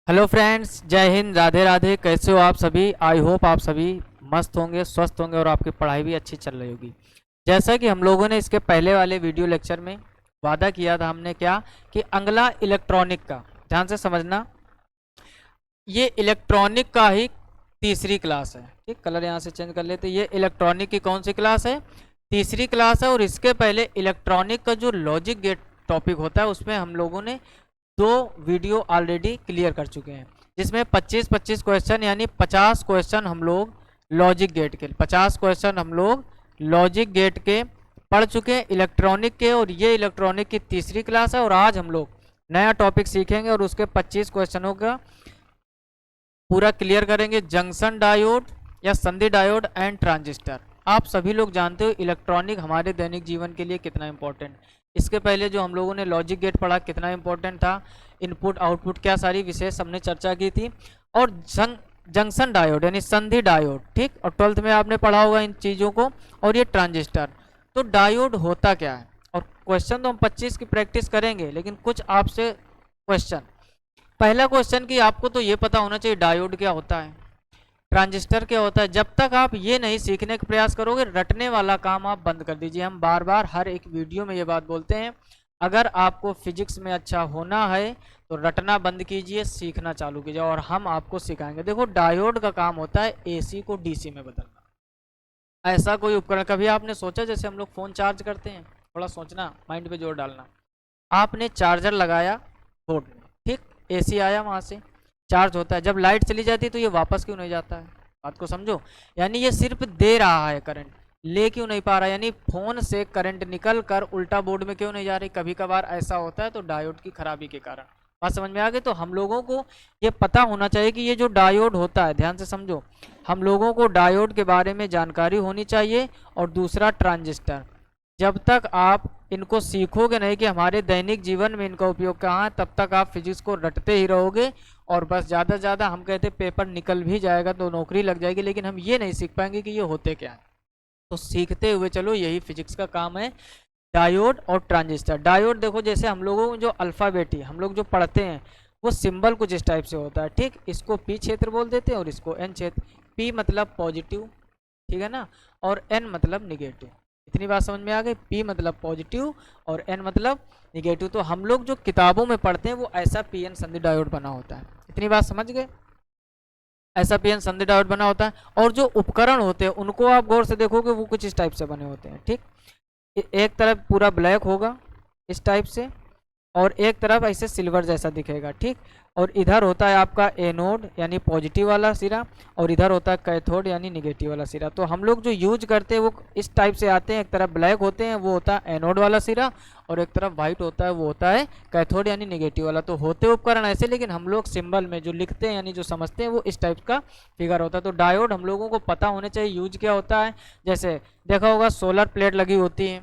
Hello friends, जय हिंद, राधे राधे। कैसे हो आप सभी? आई होप आप सभी मस्त होंगे, स्वस्थ होंगे और आपकी पढ़ाई भी अच्छी चल रही होगी। जैसा कि हम लोगों ने इसके पहले वाले वीडियो लेक्चर में वादा किया था, हमने क्या कि अगला इलेक्ट्रॉनिक का, ध्यान से समझना, ये इलेक्ट्रॉनिक का ही तीसरी क्लास है। ठीक, कलर यहाँ से चेंज कर लेते। ये इलेक्ट्रॉनिक की कौन सी क्लास है? तीसरी क्लास है। और इसके पहले इलेक्ट्रॉनिक का जो लॉजिक गेट टॉपिक होता है उसमें हम लोगों ने दो वीडियो ऑलरेडी क्लियर कर चुके हैं, जिसमें 25-25 क्वेश्चन यानी 50 क्वेश्चन हम लोग लॉजिक गेट के 50 क्वेश्चन हम लोग लॉजिक गेट के पढ़ चुके हैं इलेक्ट्रॉनिक के। और ये इलेक्ट्रॉनिक की तीसरी क्लास है और आज हम लोग नया टॉपिक सीखेंगे और उसके 25 क्वेश्चनों का पूरा क्लियर करेंगे। जंक्शन डायोड या संधि डायोड एंड ट्रांजिस्टर। आप सभी लोग जानते हो इलेक्ट्रॉनिक हमारे दैनिक जीवन के लिए कितना इंपॉर्टेंट। इसके पहले जो हम लोगों ने लॉजिक गेट पढ़ा कितना इंपॉर्टेंट था, इनपुट आउटपुट क्या सारी विशेष हमने चर्चा की थी। और जंक्शन डायोड यानी संधि डायोड, ठीक, और 12th में आपने पढ़ा होगा इन चीज़ों को। और ये ट्रांजिस्टर। तो डायोड होता क्या है? और क्वेश्चन तो हम 25 की प्रैक्टिस करेंगे, लेकिन कुछ आपसे क्वेश्चन। पहला क्वेश्चन कि आपको तो ये पता होना चाहिए डायोड क्या होता है, ट्रांजिस्टर क्या होता है। जब तक आप ये नहीं सीखने का प्रयास करोगे, रटने वाला काम आप बंद कर दीजिए। हम बार बार हर एक वीडियो में ये बात बोलते हैं, अगर आपको फिजिक्स में अच्छा होना है तो रटना बंद कीजिए, सीखना चालू कीजिए और हम आपको सिखाएंगे। देखो, डायोड का काम होता है एसी को डीसी में बदलना। ऐसा कोई उपकरण कभी आपने सोचा, जैसे हम लोग फ़ोन चार्ज करते हैं, थोड़ा सोचना, माइंड पे जोर डालना। आपने चार्जर लगाया बोर्ड में, ठीक, एसी आया, वहाँ से चार्ज होता है। जब लाइट चली जाती है तो ये वापस क्यों नहीं जाता है? बात को समझो। यानी ये सिर्फ दे रहा है करंट, ले क्यों नहीं पा रहा? यानी फोन से करंट निकल कर उल्टा बोर्ड में क्यों नहीं जा रही? कभी कभार ऐसा होता है, तो डायोड की खराबी के कारण। बात समझ में आ गई? तो हम लोगों को ये पता होना चाहिए कि ये जो डायोड होता है, ध्यान से समझो, हम लोगों को डायोड के बारे में जानकारी होनी चाहिए। और दूसरा ट्रांजिस्टर। जब तक आप इनको सीखोगे नहीं कि हमारे दैनिक जीवन में इनका उपयोग कहाँ है, तब तक आप फिजिक्स को रटते ही रहोगे। और बस ज़्यादा से ज़्यादा हम कहते हैं पेपर निकल भी जाएगा तो नौकरी लग जाएगी, लेकिन हम ये नहीं सीख पाएंगे कि ये होते क्या है। तो सीखते हुए चलो, यही फिजिक्स का काम है। डायोड और ट्रांजिस्टर। डायोड देखो, जैसे हम लोगों को जो अल्फ़ाबेट हम लोग जो पढ़ते हैं वो सिंबल कुछ इस टाइप से होता है, ठीक। इसको पी क्षेत्र बोल देते हैं और इसको एन क्षेत्र। पी मतलब पॉजिटिव, ठीक है ना, और एन मतलब निगेटिव। इतनी बात समझ में आ गई? पी मतलब पॉजिटिव और एन मतलब निगेटिव। तो हम लोग जो किताबों में पढ़ते हैं वो ऐसा पी एन संधि डायोड बना होता है। इतनी बात समझ गए? ऐसा पी एन संधि डायोड बना होता है। और जो उपकरण होते हैं उनको आप गौर से देखोगे, वो कुछ इस टाइप से बने होते हैं, ठीक। एक तरफ पूरा ब्लैक होगा इस टाइप से, और एक तरफ ऐसे सिल्वर जैसा दिखेगा, ठीक। और इधर होता है आपका एनोड यानी पॉजिटिव वाला सिरा, और इधर होता है कैथोड यानी निगेटिव वाला सिरा। तो हम लोग जो यूज करते हैं वो इस टाइप से आते हैं। एक तरफ ब्लैक होते हैं, वो होता है एनोड वाला सिरा, और एक तरफ वाइट होता है, वो होता है कैथोड यानी निगेटिव वाला। तो होते उपकरण ऐसे, लेकिन हम लोग सिंबल में जो लिखते हैं यानी जो समझते हैं वो इस टाइप का फिगर होता है। तो डायोड हम लोगों को पता होने चाहिए यूज क्या होता है। जैसे देखा होगा सोलर प्लेट लगी होती है,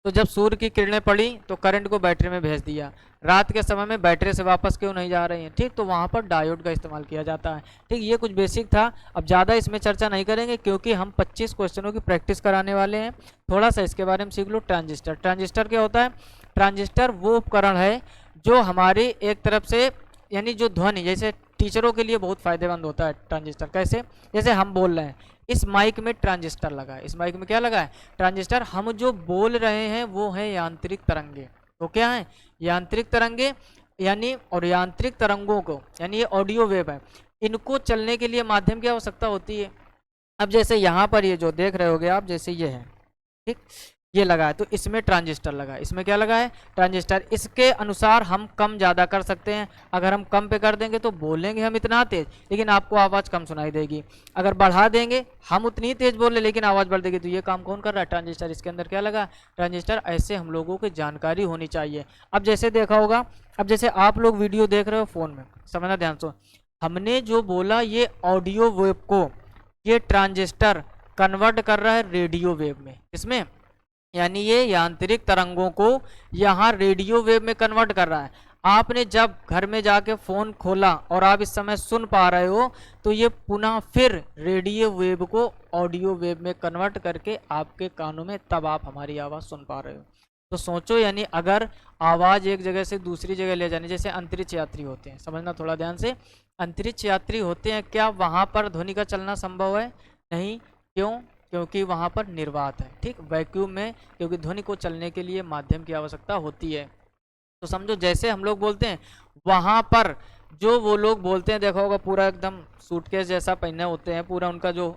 तो जब सूर्य की किरणें पड़ी तो करंट को बैटरी में भेज दिया। रात के समय में बैटरी से वापस क्यों नहीं जा रही है, ठीक, तो वहाँ पर डायोड का इस्तेमाल किया जाता है, ठीक। ये कुछ बेसिक था। अब ज़्यादा इसमें चर्चा नहीं करेंगे क्योंकि हम 25 क्वेश्चनों की प्रैक्टिस कराने वाले हैं। थोड़ा सा इसके बारे में सीख लो। ट्रांजिस्टर। ट्रांजिस्टर क्या होता है? ट्रांजिस्टर वो उपकरण है जो हमारी एक तरफ से, यानी जो ध्वनि, जैसे टीचरों के लिए बहुत फायदेमंद होता है ट्रांजिस्टर। कैसे? जैसे हम बोल रहे हैं, इस माइक में ट्रांजिस्टर लगा है। इस माइक में क्या लगा है? ट्रांजिस्टर। हम जो बोल रहे हैं वो है यांत्रिक तरंगे। तो क्या है? यांत्रिक तरंगे। यानी, और यांत्रिक तरंगों को, यानी ये ऑडियो वेव है, इनको चलने के लिए माध्यम की आवश्यकता होती है। अब जैसे यहाँ पर ये जो देख रहे होगे आप, जैसे ये है, ठीक, ये लगा है, तो इसमें ट्रांजिस्टर लगा है। इसमें क्या लगा है? ट्रांजिस्टर। इसके अनुसार हम कम ज़्यादा कर सकते हैं। अगर हम कम पे कर देंगे तो बोलेंगे हम इतना तेज, लेकिन आपको आवाज़ कम सुनाई देगी। अगर बढ़ा देंगे, हम उतनी तेज बोल रहे लेकिन आवाज़ बढ़ देगी। तो ये काम कौन कर रहा है? ट्रांजिस्टर। इसके अंदर क्या लगा? ट्रांजिस्टर। ऐसे हम लोगों को जानकारी होनी चाहिए। अब जैसे देखा होगा, अब जैसे आप लोग वीडियो देख रहे हो फ़ोन में, समझना ध्यान से, हमने जो बोला ये ऑडियो वेव को ये ट्रांजिस्टर कन्वर्ट कर रहा है रेडियो वेव में। इसमें यानी ये यांत्रिक तरंगों को यहाँ रेडियो वेव में कन्वर्ट कर रहा है। आपने जब घर में जाके फ़ोन खोला और आप इस समय सुन पा रहे हो, तो ये पुनः फिर रेडियो वेव को ऑडियो वेव में कन्वर्ट करके आपके कानों में, तब आप हमारी आवाज़ सुन पा रहे हो। तो सोचो, यानी अगर आवाज़ एक जगह से दूसरी जगह ले जाने, जैसे अंतरिक्ष यात्री होते हैं, समझना थोड़ा ध्यान से, अंतरिक्ष यात्री होते हैं, क्या वहाँ पर ध्वनि का चलना संभव है? नहीं। क्यों? क्योंकि वहाँ पर निर्वात है, ठीक, वैक्यूम में, क्योंकि ध्वनि को चलने के लिए माध्यम की आवश्यकता होती है। तो समझो जैसे हम लोग बोलते हैं, वहाँ पर जो वो लोग बोलते हैं, देखा होगा पूरा एकदम सूटकेस जैसा पहने होते हैं, पूरा उनका जो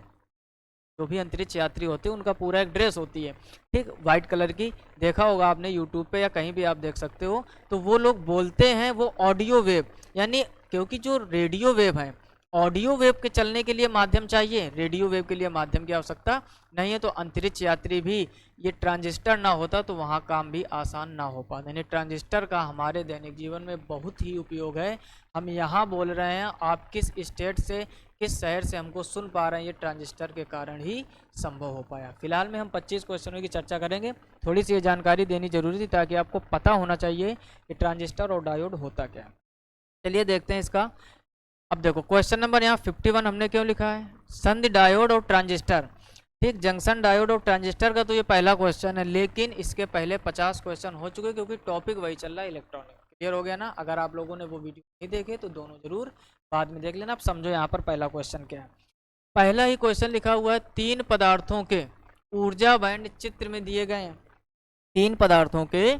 भी अंतरिक्ष यात्री होते हैं उनका पूरा एक ड्रेस होती है, ठीक, वाइट कलर की, देखा होगा आपने यूट्यूब पे या कहीं भी आप देख सकते हो। तो वो लोग बोलते हैं वो ऑडियो वेव, यानी क्योंकि जो रेडियो वेव है, ऑडियो वेव के चलने के लिए माध्यम चाहिए, रेडियो वेव के लिए माध्यम की आवश्यकता नहीं है। तो अंतरिक्ष यात्री भी, ये ट्रांजिस्टर ना होता तो वहाँ काम भी आसान ना हो पाता। यानी ट्रांजिस्टर का हमारे दैनिक जीवन में बहुत ही उपयोग है। हम यहाँ बोल रहे हैं, आप किस स्टेट से, किस शहर से हमको सुन पा रहे हैं, ये ट्रांजिस्टर के कारण ही संभव हो पाया। फिलहाल में हम 25 क्वेश्चनों की चर्चा करेंगे। थोड़ी सी ये जानकारी देनी जरूरी थी ताकि आपको पता होना चाहिए कि ट्रांजिस्टर और डायोड होता क्या है। चलिए देखते हैं इसका। अब देखो क्वेश्चन नंबर यहाँ 51 हमने क्यों लिखा है, संधि डायोड और ट्रांजिस्टर, ठीक, जंक्शन डायोड और ट्रांजिस्टर का तो ये पहला क्वेश्चन है, लेकिन इसके पहले 50 क्वेश्चन हो चुके, क्योंकि टॉपिक वही चल रहा है, इलेक्ट्रॉनिक। क्लियर हो गया ना? अगर आप लोगों ने वो वीडियो नहीं देखे तो दोनों जरूर बाद में देख लेना। अब समझो यहाँ पर पहला क्वेश्चन क्या है। पहला ही क्वेश्चन लिखा हुआ है, तीन पदार्थों के ऊर्जा बैंड चित्र में दिए गए हैं। तीन पदार्थों के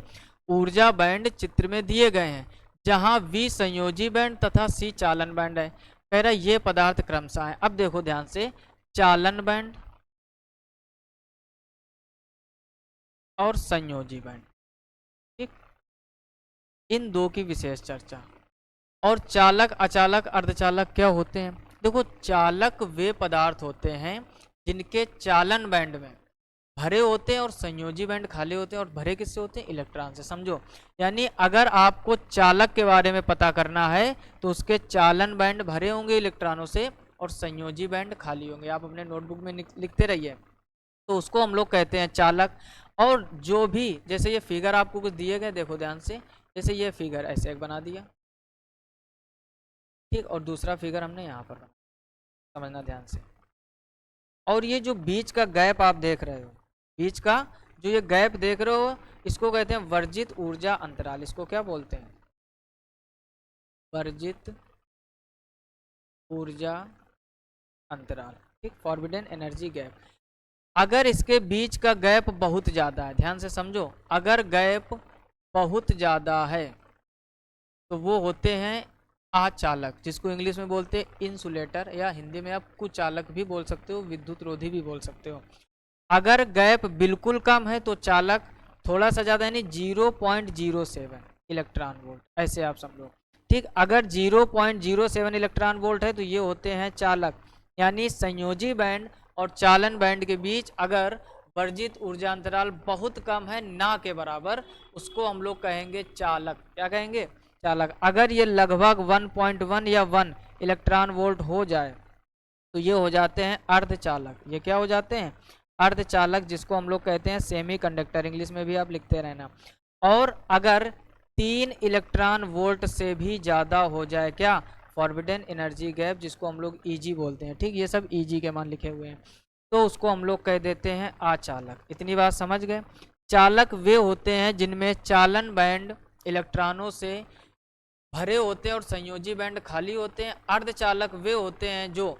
ऊर्जा बैंड चित्र में दिए गए हैं, जहां V संयोजी बैंड तथा C चालन बैंड है। कह रहा है ये पदार्थ क्रमशः है। अब देखो ध्यान से, चालन बैंड और संयोजी बैंड, ठीक, इन दो की विशेष चर्चा। और चालक, अचालक, अर्धचालक क्या होते हैं? देखो, चालक वे पदार्थ होते हैं जिनके चालन बैंड में भरे होते हैं और संयोजी बैंड खाली होते हैं। और भरे किससे होते हैं? इलेक्ट्रॉन से। समझो, यानी अगर आपको चालक के बारे में पता करना है तो उसके चालन बैंड भरे होंगे इलेक्ट्रॉनों से और संयोजी बैंड खाली होंगे। आप अपने नोटबुक में लिखते रहिए। तो उसको हम लोग कहते हैं चालक। और जो भी, जैसे ये फिगर आपको कुछ दिए गए, देखो ध्यान से, जैसे ये फिगर ऐसे एक बना दिया, ठीक, और दूसरा फिगर हमने यहाँ पर बना, समझना ध्यान से। और ये जो बीच का गैप आप देख रहे हो, बीच का जो ये गैप देख रहे हो, इसको कहते हैं वर्जित ऊर्जा अंतराल। इसको क्या बोलते हैं? वर्जित ऊर्जा अंतराल, ठीक, फॉरबिडन एनर्जी गैप। अगर इसके बीच का गैप बहुत ज़्यादा है, ध्यान से समझो, अगर गैप बहुत ज़्यादा है तो वो होते हैं अचालक, जिसको इंग्लिश में बोलते हैं इंसुलेटर, या हिंदी में आप कुचालक भी बोल सकते हो, विद्युत रोधी भी बोल सकते हो। अगर गैप बिल्कुल कम है तो चालक, थोड़ा सा ज़्यादा यानी 0.07 इलेक्ट्रॉन वोल्ट, ऐसे आप समझो, ठीक। अगर 0.07 इलेक्ट्रॉन वोल्ट है तो ये होते हैं चालक। यानी संयोजी बैंड और चालन बैंड के बीच अगर वर्जित ऊर्जा अंतराल बहुत कम है, ना के बराबर, उसको हम लोग कहेंगे चालक। क्या कहेंगे? चालक। अगर ये लगभग 1.1 या 1 इलेक्ट्रॉन वोल्ट हो जाए तो ये हो जाते हैं अर्धचालक। ये क्या हो जाते हैं? अर्धचालक, जिसको हम लोग कहते हैं सेमी कंडक्टर, इंग्लिश में भी आप लिखते रहना। और अगर 3 इलेक्ट्रॉन वोल्ट से भी ज़्यादा हो जाए, क्या? फॉरबिडन एनर्जी गैप, जिसको हम लोग ईजी बोलते हैं, ठीक, ये सब ईजी के मान लिखे हुए हैं, तो उसको हम लोग कह देते हैं अचालक। इतनी बात समझ गए? चालक वे होते हैं जिनमें चालन बैंड इलेक्ट्रॉनों से भरे होते हैं और संयोजी बैंड खाली होते हैं। अर्धचालक वे होते हैं जो,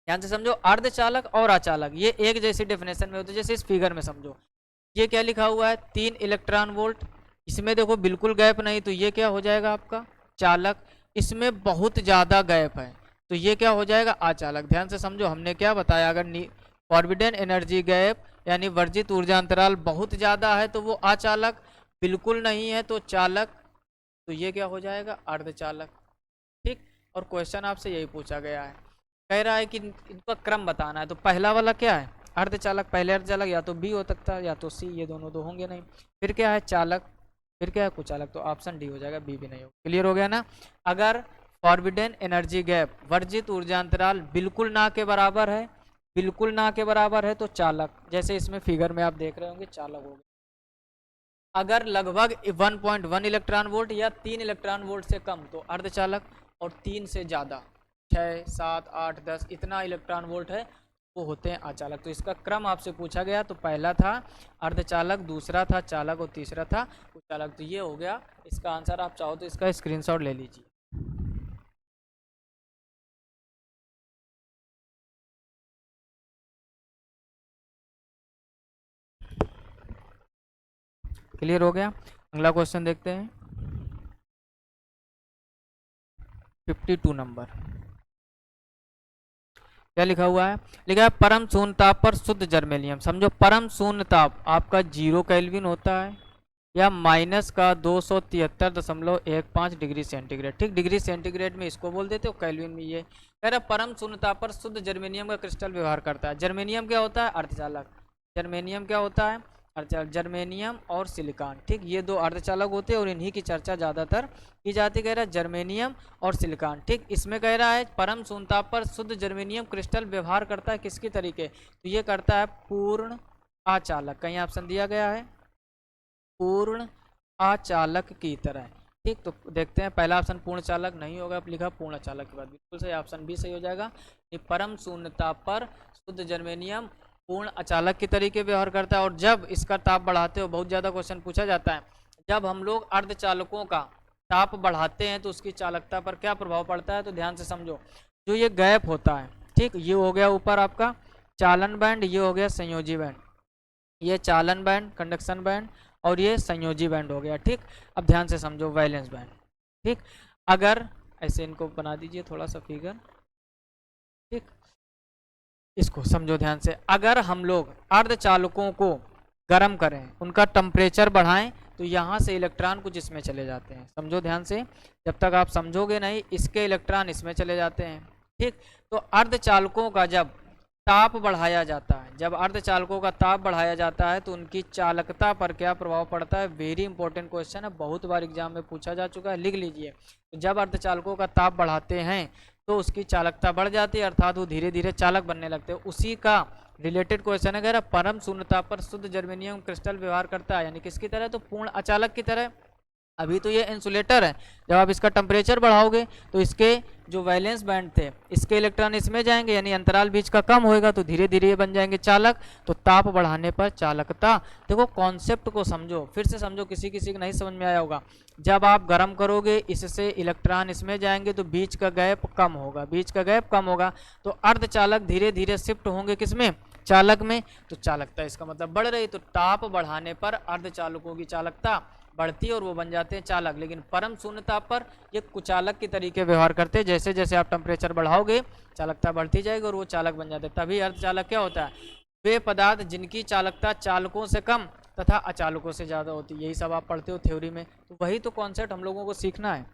ध्यान से समझो, अर्धचालक और अचालक ये एक जैसी डेफिनेशन में होते हैं। जैसे इस फिगर में समझो, ये क्या लिखा हुआ है? 3 इलेक्ट्रॉन वोल्ट, इसमें देखो बिल्कुल गैप नहीं, तो ये क्या हो जाएगा आपका? चालक। इसमें बहुत ज़्यादा गैप है तो ये क्या हो जाएगा? अचालक। ध्यान से समझो, हमने क्या बताया, अगर फॉरबिडन एनर्जी गैप यानी वर्जित ऊर्जा अंतराल बहुत ज़्यादा है तो वो अचालक, बिल्कुल नहीं है तो चालक, तो ये क्या हो जाएगा? अर्धचालक, ठीक। और क्वेश्चन आपसे यही पूछा गया है, कह रहा है कि इनका क्रम बताना है। तो पहला वाला क्या है? अर्धचालक, पहले अर्धचालक, या तो बी हो सकता है या तो सी, ये दोनों तो होंगे नहीं। फिर क्या है? चालक। फिर क्या है? कुचालक। तो ऑप्शन डी हो जाएगा, बी भी नहीं होगा। क्लियर हो गया ना? अगर फॉरबिडन एनर्जी गैप, वर्जित ऊर्जा अंतराल बिल्कुल ना के बराबर है, बिल्कुल ना के बराबर है तो चालक, जैसे इसमें फिगर में आप देख रहे होंगे, चालक होगा। अगर लगभग 1.1 इलेक्ट्रॉन वोल्ट या 3 इलेक्ट्रॉन वोल्ट से कम तो अर्धचालक, और 3 से ज़्यादा 6, 7, 8, 10 इतना इलेक्ट्रॉन वोल्ट है वो होते हैं अचालक। तो इसका क्रम आपसे पूछा गया तो पहला था अर्धचालक, दूसरा था चालक और तीसरा था कुचालक। तो ये हो गया इसका आंसर। आप चाहो तो इसका स्क्रीनशॉट ले लीजिए। क्लियर हो गया। अगला क्वेश्चन देखते हैं 52 नंबर। क्या लिखा हुआ है? लिखा है परम शून्य ताप पर शुद्ध जर्मेनियम। समझो परम शून्य ताप आपका 0 केल्विन होता है या माइनस का 273.15 डिग्री सेंटीग्रेड। ठीक, डिग्री सेंटीग्रेड में इसको बोल देते हो, केल्विन में ये। कह रहा परम शून्य ताप पर शुद्ध जर्मेनियम का क्रिस्टल व्यवहार करता है। जर्मेनियम क्या होता है? अर्धचालक। जर्मेनियम क्या होता है? अर्धचालक। जर्मेनियम और सिलिकॉन, ठीक, ये दो अर्धचालक होते हैं और इन्हीं की चर्चा ज़्यादातर की जाती। कह रहा है जर्मेनियम और सिलिकॉन। ठीक, इसमें कह रहा है परम शून्य ताप पर शुद्ध जर्मेनियम क्रिस्टल व्यवहार करता है किसकी तरीके? तो ये करता है पूर्ण आचालक। कहीं ऑप्शन दिया गया है पूर्ण आचालक की तरह। ठीक, तो देखते हैं पहला ऑप्शन पूर्ण चालक नहीं होगा, अब लिखा पूर्ण चालक के बाद बिल्कुल सही, ऑप्शन बी सही हो जाएगा। ये परम शून्य ताप पर शुद्ध जर्मेनियम पूर्ण अचालक के तरीके व्यवहार करता है। और जब इसका ताप बढ़ाते हो, बहुत ज़्यादा क्वेश्चन पूछा जाता है, जब हम लोग अर्धचालकों का ताप बढ़ाते हैं तो उसकी चालकता पर क्या प्रभाव पड़ता है? तो ध्यान से समझो। जो ये गैप होता है, ठीक, ये हो गया ऊपर आपका चालन बैंड, ये हो गया संयोजी बैंड, ये चालन बैंड कंडक्शन बैंड और ये संयोजी बैंड हो गया। ठीक, अब ध्यान से समझो वैलेंस बैंड। ठीक, अगर ऐसे इनको बना दीजिए थोड़ा सा फिगर। ठीक, इसको समझो ध्यान से। अगर हम लोग अर्धचालकों को गर्म करें, उनका टेम्परेचर बढ़ाएं, तो यहाँ से इलेक्ट्रॉन कुछ इसमें चले जाते हैं। समझो ध्यान से, जब तक आप समझोगे नहीं, इसके इलेक्ट्रॉन इसमें चले जाते हैं। ठीक, तो अर्धचालकों का जब ताप बढ़ाया जाता है, जब अर्धचालकों का ताप बढ़ाया जाता है तो उनकी चालकता पर क्या प्रभाव पड़ता है? वेरी इंपॉर्टेंट क्वेश्चन है, बहुत बार एग्जाम में पूछा जा चुका है, लिख लीजिए। तो जब अर्धचालकों का ताप बढ़ाते हैं तो उसकी चालकता बढ़ जाती है, अर्थात वो धीरे धीरे चालक बनने लगते हैं। उसी का रिलेटेड क्वेश्चन है, कह रहा परम शून्य ताप पर शुद्ध जर्मेनियम क्रिस्टल व्यवहार करता है, यानी किसकी तरह? तो पूर्ण अचालक की तरह। अभी तो ये इंसुलेटर है, जब आप इसका टेम्परेचर बढ़ाओगे तो इसके जो वैलेंस बैंड थे, इसके इलेक्ट्रॉन इसमें जाएंगे, यानी अंतराल बीच का कम होएगा, तो धीरे धीरे ये बन जाएंगे चालक। तो ताप बढ़ाने पर चालकता, देखो कॉन्सेप्ट को समझो, फिर से समझो, किसी किसी को नहीं समझ में आया होगा। जब आप गर्म करोगे, इससे इलेक्ट्रॉन इसमें जाएंगे तो बीच का गैप कम होगा, बीच का गैप कम होगा, तो अर्धचालक धीरे धीरे शिफ्ट होंगे किसमें? चालक में। तो चालकता इसका मतलब बढ़ रही, तो ताप बढ़ाने पर अर्धचालकों की चालकता बढ़ती है और वो बन जाते हैं चालक। लेकिन परम शून्य ताप पर ये कुचालक के तरीके व्यवहार करते हैं, जैसे जैसे आप टेम्परेचर बढ़ाओगे चालकता बढ़ती जाएगी और वो चालक बन जाते हैं। तभी अर्धचालक क्या होता है? वे पदार्थ जिनकी चालकता चालकों से कम तथा अचालकों से ज़्यादा होती है। यही सब आप पढ़ते हो थ्योरी में, तो वही तो कॉन्सेप्ट हम लोगों को सीखना है।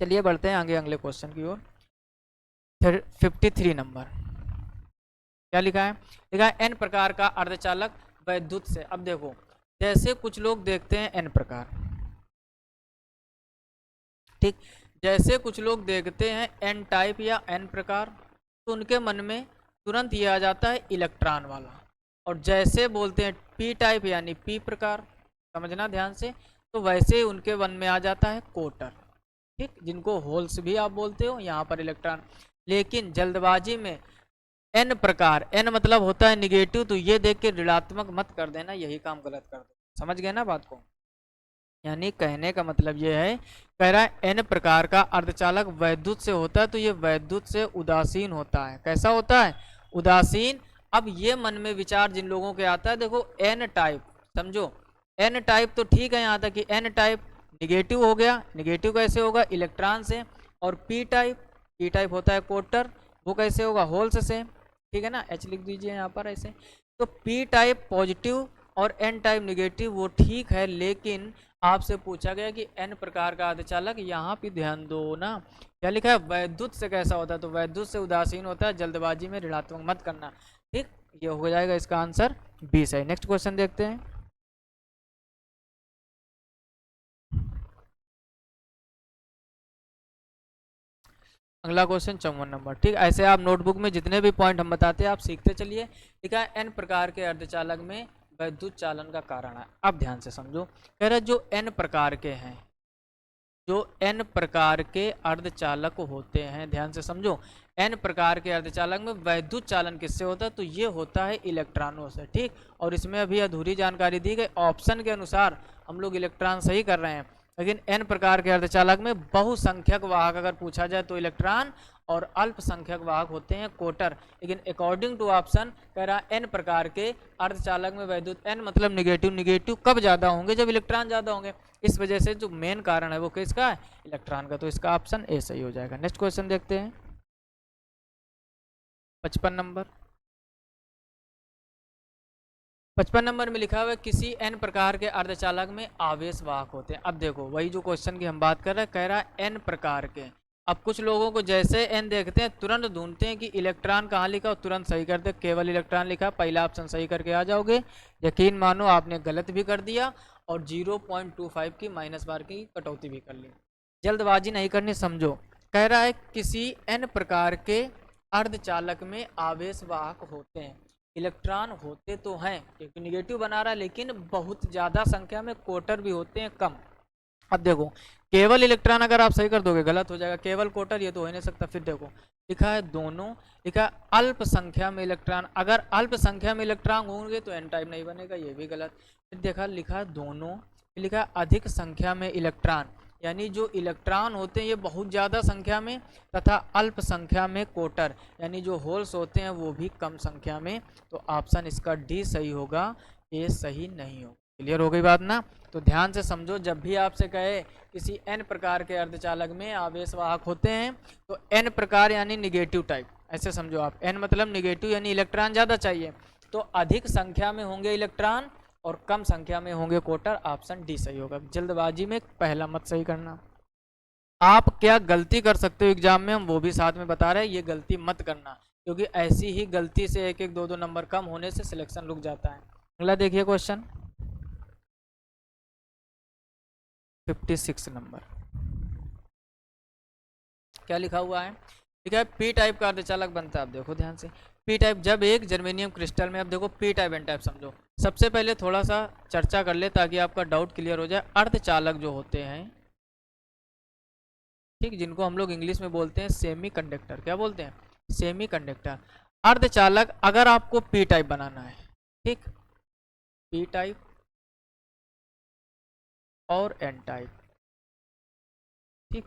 चलिए बढ़ते हैं आगे अगले क्वेश्चन की ओर। 53 नंबर क्या लिखा है? लिखा है एन प्रकार का अर्धचालक वैद्युत से। अब देखो, जैसे कुछ लोग देखते हैं एन प्रकार, ठीक, जैसे कुछ लोग देखते हैं एन टाइप या एन प्रकार, तो उनके मन में तुरंत ये आ जाता है इलेक्ट्रॉन वाला। और जैसे बोलते हैं पी टाइप यानी पी प्रकार, समझना ध्यान से, तो वैसे ही उनके मन में आ जाता है कोटर। ठीक, जिनको होल्स भी आप बोलते हो, यहाँ पर इलेक्ट्रॉन। लेकिन जल्दबाजी में एन प्रकार, एन मतलब होता है निगेटिव, तो ये देख के ऋणात्मक मत कर देना, यही काम गलत कर दो। समझ गए ना बात को? यानी कहने का मतलब ये है, कह रहा है एन प्रकार का अर्धचालक वैद्युत से होता है, तो ये वैद्युत से उदासीन होता है। कैसा होता है? उदासीन। अब ये मन में विचार जिन लोगों के आता है, देखो एन टाइप, समझो एन टाइप तो ठीक है यहाँ तक कि एन टाइप निगेटिव हो गया, निगेटिव कैसे होगा? इलेक्ट्रॉन से। और पी टाइप होता है कोटर, वो कैसे होगा? होल्स से। ठीक है ना, एच लिख दीजिए यहाँ पर ऐसे। तो पी टाइप पॉजिटिव और एन टाइप निगेटिव, वो ठीक है, लेकिन आपसे पूछा गया कि एन प्रकार का अर्धचालक, यहाँ पे ध्यान दो ना, क्या लिखा है? वैद्युत से कैसा होता है? तो वैद्युत से उदासीन होता है, जल्दबाजी में ऋणात्मक मत करना। ठीक, ये हो जाएगा इसका आंसर 20 है। नेक्स्ट क्वेश्चन देखते हैं। अगला क्वेश्चन 54 नंबर। ठीक, ऐसे आप नोटबुक में जितने भी पॉइंट हम बताते हैं आप सीखते चलिए। ठीक है, एन प्रकार के अर्धचालक में वैद्युत चालन का कारण है। अब ध्यान से समझो, कह रहे जो एन प्रकार के हैं, जो n प्रकार के अर्धचालक होते हैं, ध्यान से समझो, n प्रकार के अर्धचालक में वैद्युत चालन किससे होता है, तो ये होता है इलेक्ट्रॉनों से, ठीक। और इसमें अभी अधूरी जानकारी दी गई, ऑप्शन के अनुसार हम लोग इलेक्ट्रॉन सही कर रहे हैं, लेकिन n प्रकार के अर्धचालक में बहुसंख्यक वाहक अगर पूछा जाए तो इलेक्ट्रॉन, और अल्पसंख्यक वाहक होते हैं कोटर। लेकिन अकॉर्डिंग टू ऑप्शन कह रहा n प्रकार के अर्धचालक में वैद्युत, n मतलब निगेटिव, निगेटिव कब ज्यादा होंगे, जब इलेक्ट्रॉन ज्यादा होंगे। इस वजह से जो मेन कारण है वो किसका है, इलेक्ट्रॉन का, तो इसका ऑप्शन ए सही हो जाएगा। नेक्स्ट क्वेश्चन देखते हैं 55 नंबर। 55 नंबर में लिखा हुआ है किसी n प्रकार के अर्धचालक में आवेश वाहक होते हैं। अब देखो वही जो क्वेश्चन की हम बात कर रहे हैं, कह रहा है n प्रकार के। अब कुछ लोगों को जैसे n देखते हैं तुरंत ढूंढते हैं कि इलेक्ट्रॉन कहाँ लिखा और तुरंत सही कर दे, केवल इलेक्ट्रॉन लिखा, पहला ऑप्शन सही करके आ जाओगे। यकीन मानो आपने गलत भी कर दिया और 0.25 की माइनस बार की कटौती भी कर ली। जल्दबाजी नहीं करनी, समझो। कह रहा है किसी n प्रकार के अर्धचालक में आवेश वाहक होते हैं, इलेक्ट्रॉन होते तो हैं, क्योंकि निगेटिव बना रहा है, लेकिन बहुत ज़्यादा संख्या में कोटर भी होते हैं कम। अब देखो केवल इलेक्ट्रॉन अगर आप सही कर दोगे गलत हो जाएगा, केवल कोटर ये तो हो ही नहीं सकता। फिर देखो लिखा है दोनों, लिखा है अल्प संख्या में इलेक्ट्रॉन, अगर अल्प संख्या में इलेक्ट्रॉन होंगे तो एन टाइप नहीं बनेगा, ये भी गलत। फिर देखा लिखा है दोनों, लिखा है अधिक संख्या में इलेक्ट्रॉन, यानी जो इलेक्ट्रॉन होते हैं ये बहुत ज़्यादा संख्या में, तथा अल्प संख्या में कोटर, यानी जो होल्स होते हैं वो भी कम संख्या में। तो ऑप्शन इसका डी सही होगा, ए सही नहीं होगा। क्लियर हो गई बात ना। तो ध्यान से समझो, जब भी आपसे कहे किसी n प्रकार के अर्धचालक में आवेश वाहक होते हैं तो n प्रकार यानी निगेटिव टाइप, ऐसे समझो आप। n मतलब निगेटिव यानी इलेक्ट्रॉन ज़्यादा चाहिए, तो अधिक संख्या में होंगे इलेक्ट्रॉन और कम संख्या में होंगे कोटर। ऑप्शन डी सही होगा। जल्दबाजी में पहला मत सही करना। आप क्या गलती कर सकते हो एग्जाम में, हम वो भी साथ में बता रहे हैं, ये गलती मत करना, क्योंकि ऐसी ही गलती से एक एक दो दो नंबर कम होने से सिलेक्शन रुक जाता है। अगला देखिए क्वेश्चन 56 नंबर, क्या लिखा हुआ है, ठीक है। पी टाइप का अर्धचालक बनता है। अब देखो ध्यान से, पी टाइप जब एक जर्मेनियम क्रिस्टल में, अब देखो पी टाइप एन टाइप समझो। सबसे पहले थोड़ा सा चर्चा कर ले ताकि आपका डाउट क्लियर हो जाए। अर्धचालक जो होते हैं, ठीक, जिनको हम लोग इंग्लिश में बोलते हैं सेमी कंडक्टर, क्या बोलते हैं, सेमी कंडक्टर। अर्धचालक अगर आपको पी टाइप बनाना है, ठीक, पी टाइप और एन टाइप, ठीक,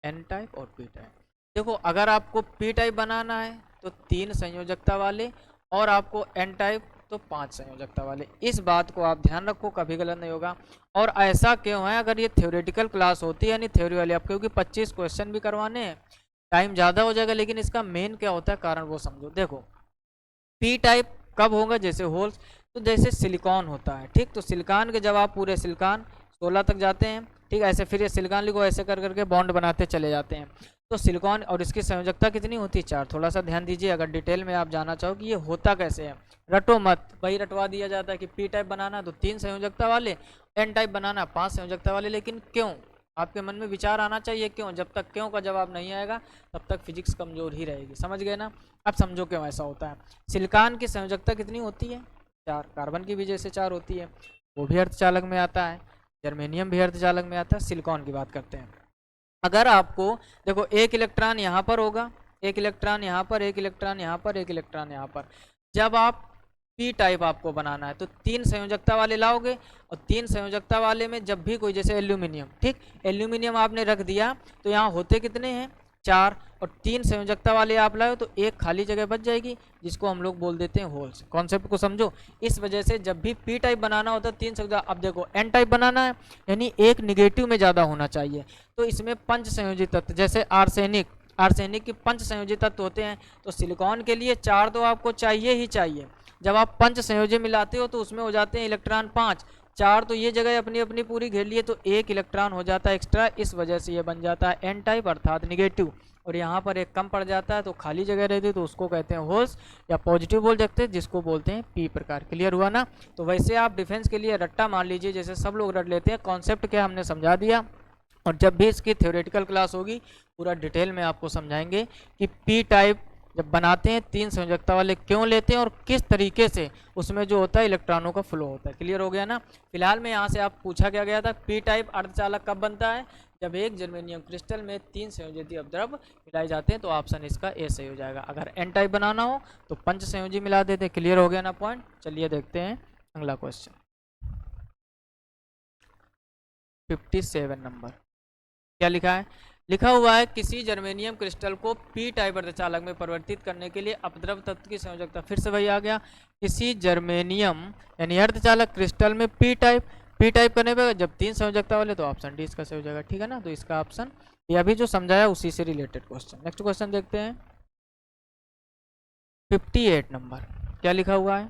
एन टाइप और पी टाइप। देखो अगर आपको पी टाइप बनाना है तो 3 संयोजकता वाले, और आपको एन टाइप तो 5 संयोजकता वाले। इस बात को आप ध्यान रखो, कभी गलत नहीं होगा। और ऐसा क्यों है, अगर ये थ्योरेटिकल क्लास होती है यानी थ्योरी वाली, आप क्योंकि 25 क्वेश्चन भी करवाने हैं, टाइम ज़्यादा हो जाएगा, लेकिन इसका मेन क्या होता है कारण वो समझो। देखो पी टाइप कब होगा, जैसे होल्स, तो जैसे सिलिकॉन होता है, ठीक, तो सिलिकॉन के जब आप पूरे सिलिकॉन 16 तक जाते हैं, ठीक, ऐसे फिर ये सिलिकॉन लिखो, ऐसे कर करके बॉन्ड बनाते चले जाते हैं। तो सिलिकॉन और इसकी संयोजकता कितनी होती है, 4। थोड़ा सा ध्यान दीजिए, अगर डिटेल में आप जानना चाहो कि ये होता कैसे है, रटो मत, वही रटवा दिया जाता है कि पी टाइप बनाना तो 3 संयोजकता वाले, एन टाइप बनाना 5 संयोजकता वाले। लेकिन क्यों, आपके मन में विचार आना चाहिए क्यों। जब तक क्यों का जवाब नहीं आएगा तब तक फिजिक्स कमजोर ही रहेगी, समझ गए ना। अब समझो क्यों ऐसा होता है। सिलिकॉन की संयोजकता कितनी होती है, 4, कार्बन की भी जैसे 4 होती है, वो भी अर्धचालक में आता है, जर्मेनियम भी अर्धचालक में आता है। सिलिकॉन की बात करते हैं, अगर आपको देखो एक इलेक्ट्रॉन यहाँ पर होगा, एक इलेक्ट्रॉन यहाँ पर, एक इलेक्ट्रॉन यहाँ पर, एक इलेक्ट्रॉन यहाँ पर, जब आप पी टाइप आपको बनाना है तो 3 संयोजकता वाले लाओगे, और 3 संयोजकता वाले में जब भी कोई, जैसे एल्यूमिनियम, ठीक, एल्यूमिनियम आपने रख दिया तो यहाँ होते कितने हैं, 4, और 3 संयोजकता वाले आप लाए तो एक खाली जगह बच जाएगी, जिसको हम लोग बोल देते हैं होल्स। कॉन्सेप्ट को समझो। इस वजह से जब भी पी टाइप बनाना होता है 3 संयोजकता, अब देखो एन टाइप बनाना है यानी एक निगेटिव में ज़्यादा होना चाहिए, तो इसमें 5 संयोजित तत्व, जैसे आर्सेनिक, आर्सेनिक के 5 संयोजित तत्व होते हैं, तो सिलिकॉन के लिए 4 तो आपको चाहिए ही चाहिए। जब आप 5 संयोजन मिलाते हो तो उसमें हो जाते हैं इलेक्ट्रॉन 5, 4 तो ये जगह अपनी अपनी पूरी घेर लिए, तो एक इलेक्ट्रॉन हो जाता है एक्स्ट्रा। इस वजह से ये बन जाता है एन टाइप अर्थात निगेटिव, और यहाँ पर एक कम पड़ जाता है तो खाली जगह रहती है, तो उसको कहते हैं होल्स, या पॉजिटिव बोल सकते हैं, जिसको बोलते हैं पी प्रकार। क्लियर हुआ ना। तो वैसे आप डिफेंस के लिए रट्टा मान लीजिए, जैसे सब लोग रट लेते हैं। कॉन्सेप्ट क्या हमने समझा दिया, और जब भी इसकी थ्योरेटिकल क्लास होगी पूरा डिटेल में आपको समझाएंगे कि पी टाइप जब बनाते हैं तीन संयोजकता वाले क्यों लेते हैं और किस तरीके से उसमें जो होता है इलेक्ट्रॉनों का फ्लो होता है। क्लियर हो गया ना। फिलहाल में यहाँ से आप पूछा क्या गया था, पी टाइप अर्धचालक कब बनता है, जब एक जर्मेनियम क्रिस्टल में तीन संयोजित अपद्रव मिलाए जाते हैं। तो ऑप्शन इसका ए सही हो जाएगा। अगर एन टाइप बनाना हो तो पंच संयोजी मिला देते। क्लियर हो गया ना पॉइंट। चलिए देखते हैं अगला क्वेश्चन 57 नंबर। क्या लिखा है, लिखा हुआ है किसी जर्मेनियम क्रिस्टल को पी टाइप अर्धचालक में परिवर्तित करने के लिए अपद्रव तत्व की संयोजकता, फिर से वही आ गया, किसी जर्मेनियम यानी अर्धचालक क्रिस्टल में पी टाइप करने पे जब तीन संयोजकता वाले, तो ऑप्शन डी इसका सही हो जाएगा। ठीक है ना। तो इसका ऑप्शन ये अभी जो समझाया उसी से रिलेटेड क्वेश्चन। नेक्स्ट क्वेश्चन देखते हैं 58 नंबर। क्या लिखा हुआ है,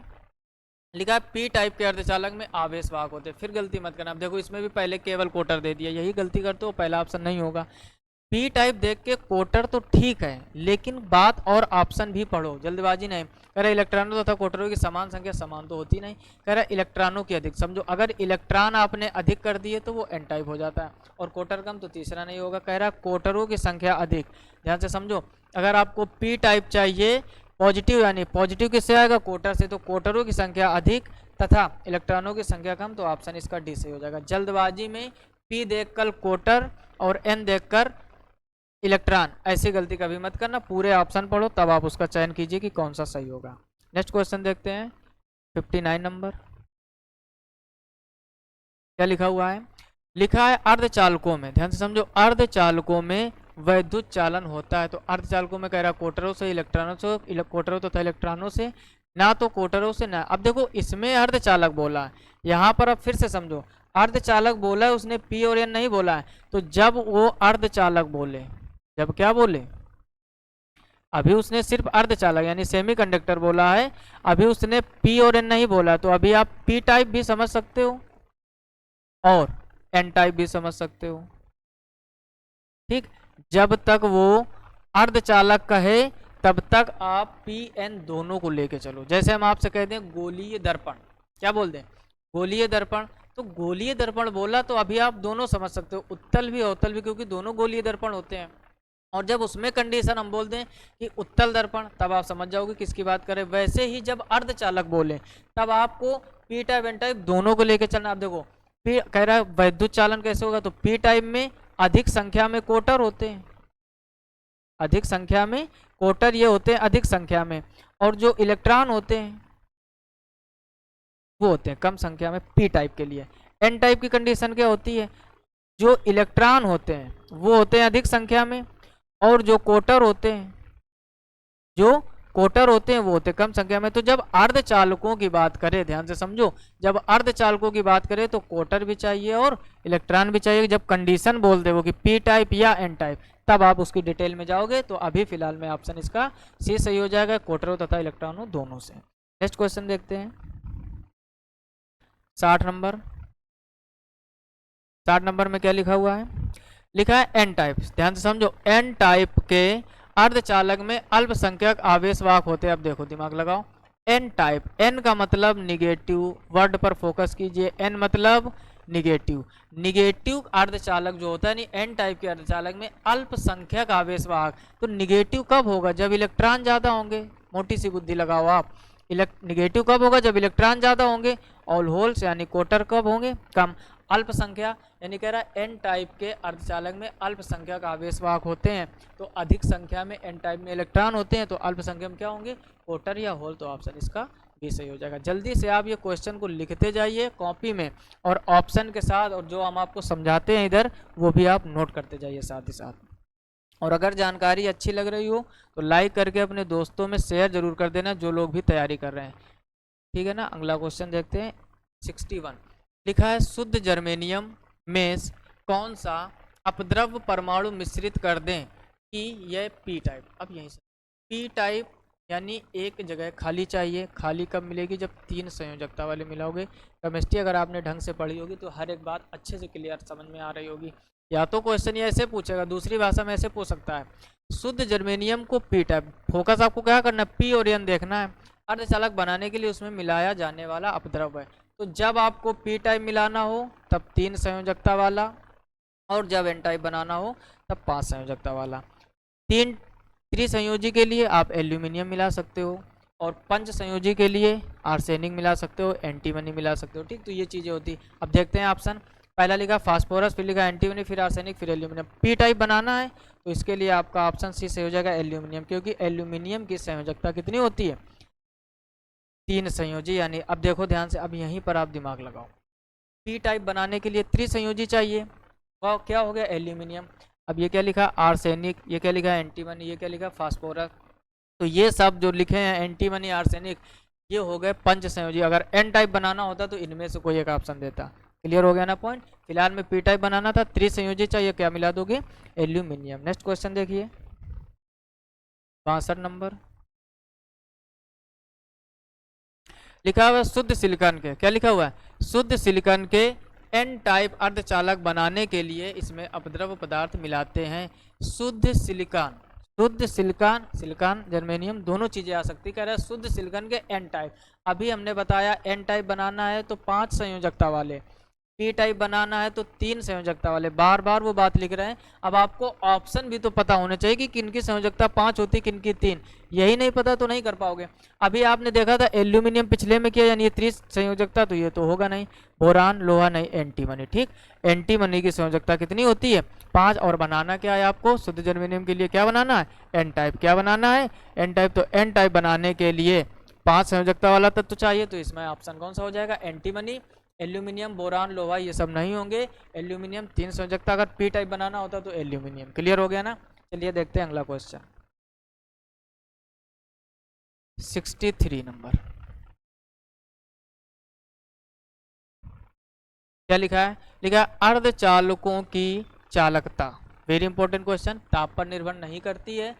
लिखा है पी टाइप के अर्धचालक में आवेश वाहक होते। फिर गलती मत करना। अब देखो इसमें भी पहले केवल कोटर दे दिया, यही गलती करते हो, पहला ऑप्शन नहीं होगा। पी टाइप देख के कोटर तो ठीक है, लेकिन बात और ऑप्शन भी पढ़ो, जल्दबाजी नहीं। कह रहा इलेक्ट्रॉनों तथा कोटरों की समान संख्या समान तो होती नहीं, कह रहा इलेक्ट्रॉनों की अधिक। समझो अगर इलेक्ट्रॉन आपने अधिक कर दिए तो वो एन टाइप हो जाता है, और कोटर कम तो तीसरा नहीं होगा। कह रहा कोटरों की संख्या अधिक। ध्यान से समझो, अगर आपको पी टाइप चाहिए पॉजिटिव, यानी पॉजिटिव किससे आएगा, कोटर से, तो कोटरों की संख्या अधिक तथा इलेक्ट्रॉनों की संख्या कम, तो ऑप्शन इसका डी सही हो जाएगा। जल्दबाजी में पी देखकर कोटर और एन देखकर इलेक्ट्रॉन, ऐसी गलती कभी मत करना। पूरे ऑप्शन पढ़ो तब आप उसका चयन कीजिए कि कौन सा सही होगा। नेक्स्ट क्वेश्चन देखते हैं 59 नंबर। क्या लिखा हुआ है, लिखा है अर्धचालकों में, ध्यान से समझो, अर्धचालकों में वैद्युत चालन होता है। तो अर्धचालकों में कह रहा कोटरों से, इलेक्ट्रॉनों से, कोटरों तथा इलेक्ट्रॉनों से, ना तो कोटरों से ना। अब देखो इसमें अर्धचालक बोला है, यहाँ पर अब फिर से समझो, अर्धचालक बोला है, उसने पी और एन नहीं बोला है। तो जब वो अर्धचालक बोले, जब क्या बोले, अभी उसने सिर्फ अर्धचालक यानी सेमीकंडक्टर बोला है, अभी उसने पी और एन नहीं बोला। तो अभी आप पी टाइप भी समझ सकते हो और एन टाइप भी समझ सकते हो। ठीक, जब तक वो अर्धचालक कहे तब तक आप पी एन दोनों को लेके चलो। जैसे हम आपसे कहते हैं गोलीय दर्पण, क्या बोलते हैं, गोलीय दर्पण। तो गोलीय दर्पण बोला तो अभी आप दोनों समझ सकते हो, उत्तल भी अवतल भी, क्योंकि दोनों गोलीय दर्पण होते हैं। और जब उसमें कंडीशन हम बोलते हैं कि उत्तल दर्पण, तब आप समझ जाओगे किसकी बात करें। वैसे ही जब अर्धचालक बोले तब आपको पी टाइप एन टाइप दोनों को लेके चलना। आप देखो पी कह रहा है वैद्युत चालन कैसे होगा, तो पी टाइप में अधिक संख्या में कोटर होते हैं, अधिक संख्या में कोटर ये होते हैं अधिक संख्या में, और जो इलेक्ट्रॉन होते हैं वो होते हैं कम संख्या में पी टाइप के लिए। एन टाइप की कंडीशन क्या होती है, जो इलेक्ट्रॉन होते हैं वो होते हैं अधिक संख्या में, और जो कोटर होते हैं, जो कोटर होते हैं वो होते कम संख्या में। तो जब अर्धचालकों की बात करें, ध्यान से समझो, जब अर्धचालकों की बात करें तो कोटर भी चाहिए और इलेक्ट्रॉन भी चाहिए। जब कंडीशन बोल दे वो कि पी टाइप या एन टाइप, तब आप उसकी डिटेल में जाओगे। तो अभी फिलहाल में ऑप्शन इसका सी सही हो जाएगा, कोटरों तथा इलेक्ट्रॉनों दोनों से। नेक्स्ट क्वेश्चन देखते हैं 60 नंबर। 60 नंबर में क्या लिखा हुआ है, लिखा है एन टाइप। ध्यान से समझो, एन टाइप के अर्धचालक में अल्पसंख्यक आवेशवाहक होते हैं। अब देखो दिमाग लगाओ, एन टाइप, एन का मतलब निगेटिव, वर्ड पर फोकस कीजिए, एन मतलब निगेटिव। निगेटिव अर्धचालक जो होता है नहीं, एन टाइप के अर्धचालक में अल्पसंख्यक आवेशवाहक। तो निगेटिव कब होगा, जब इलेक्ट्रॉन ज्यादा होंगे। मोटी सी बुद्धि लगाओ आप, निगेटिव कब होगा, जब इलेक्ट्रॉन ज्यादा होंगे। ऑल होल्स यानी कोटर कब होंगे, कम। अल्पसंख्या यानी कह रहा है एन टाइप के अर्धचालक में अल्पसंख्यक आवेशवाहक होते हैं। तो अधिक संख्या में एन टाइप में इलेक्ट्रॉन होते हैं, तो अल्पसंख्या में क्या होंगे, कोटर या होल। तो ऑप्शन इसका भी सही हो जाएगा। जल्दी से आप ये क्वेश्चन को लिखते जाइए कॉपी में, और ऑप्शन के साथ, और जो हम आपको समझाते हैं इधर वो भी आप नोट करते जाइए साथ ही साथ। और अगर जानकारी अच्छी लग रही हो तो लाइक करके अपने दोस्तों में शेयर जरूर कर देना, जो लोग भी तैयारी कर रहे हैं। ठीक है ना। अगला क्वेश्चन देखते हैं 61। लिखा है शुद्ध जर्मेनियम में कौन सा अपद्रव परमाणु मिश्रित कर दें कि यह पी टाइप। अब यहीं से पी टाइप यानी एक जगह खाली चाहिए। खाली कब मिलेगी, जब तीन संयोजकता वाले मिलाओगे। केमिस्ट्री अगर आपने ढंग से पढ़ी होगी तो हर एक बात अच्छे से क्लियर समझ में आ रही होगी। या तो क्वेश्चन ये ऐसे पूछेगा, दूसरी भाषा में ऐसे पूछ सकता है, शुद्ध जर्मेनियम को पी टाइप, फोकस आपको क्या करना है, पी और एन देखना है। अर्धचालक बनाने के लिए उसमें मिलाया जाने वाला अपद्रव है। तो जब आपको पी टाइप मिलाना हो तब तीन संयोजकता वाला, और जब एन टाइप बनाना हो तब 5 संयोजकता वाला। तीन त्रिसंयोजी के लिए आप एल्यूमिनियम मिला सकते हो, और पंच संयोजी के लिए आर्सेनिक मिला सकते हो, एंटीमनी मिला सकते हो। ठीक, तो ये चीज़ें होती। अब देखते हैं ऑप्शन। पहला लिखा फास्फोरस, फिर लिखा एंटीमनी, फिर आर्सेनिक, फिर एल्यूमिनियम। पी टाइप बनाना है तो इसके लिए आपका ऑप्शन सी सही हो जाएगा, एल्यूमिनियम, क्योंकि एल्यूमिनियम की संयोजकता कितनी होती है, 3 संयोजी। यानी अब देखो ध्यान से, अब यहीं पर आप दिमाग लगाओ। पी टाइप बनाने के लिए त्रिसंयोजी चाहिए, वो क्या हो गया, एल्यूमिनियम। अब ये क्या लिखा, आर्सेनिक, ये क्या लिखा, एंटीमनी, ये क्या लिखा, फास्फोरस। तो ये सब जो लिखे हैं एंटीमनी, आर्सेनिक, ये हो गए पंच संयोजी। अगर एन टाइप बनाना होता तो इनमें से कोई एक ऑप्शन देता। क्लियर हो गया ना पॉइंट। फिलहाल में पी टाइप बनाना था, त्रिसंयोजी चाहिए, क्या मिला दोगे, एल्यूमिनियम। नेक्स्ट क्वेश्चन देखिए 62 नंबर। लिखा हुआ है शुद्ध सिलिकॉन के, क्या लिखा हुआ है, शुद्ध सिलिकॉन के एन टाइप अर्धचालक बनाने के लिए इसमें अपद्रव पदार्थ मिलाते हैं। शुद्ध सिलिकॉन, शुद्ध सिलिकॉन, सिलिकॉन जर्मेनियम दोनों चीजें आ सकती। कह रहा है शुद्ध सिलिकॉन के एन टाइप। अभी हमने बताया एन टाइप बनाना है तो 5 संयोजकता वाले, पी टाइप बनाना है तो 3 संयोजकता वाले। बार बार वो बात लिख रहे हैं। अब आपको ऑप्शन भी तो पता होने चाहिए कि किनकी संयोजकता 5 होती, किनकी 3। यही नहीं पता तो नहीं कर पाओगे। अभी आपने देखा था एल्यूमिनियम पिछले में किया, यानी ये 30 संयोजकता, तो ये तो होगा नहीं। बोरान, लोहा नहीं, एंटीमनी। ठीक, एंटीमनी की संयोजकता कितनी होती है, 5। और बनाना क्या है आपको, शुद्ध जर्मेनियम के लिए क्या बनाना है, एन टाइप। क्या बनाना है, एन टाइप। तो एन टाइप बनाने के लिए 5 संयोजकता वाला तत्व चाहिए, तो इसमें ऑप्शन कौन सा हो जाएगा, एंटीमनी। एल्यूमिनियम, बोरान, लोहा ये सब नहीं होंगे। एल्यूमिनियम 3 संयोजकता, अगर पी टाइप बनाना होता तो एल्यूमिनियम। क्लियर हो गया ना। चलिए देखते हैं अगला क्वेश्चन 63 नंबर। क्या लिखा है, लिखा अर्धचालकों की चालकता, वेरी इंपॉर्टेंट क्वेश्चन, ताप पर निर्भर नहीं करती है,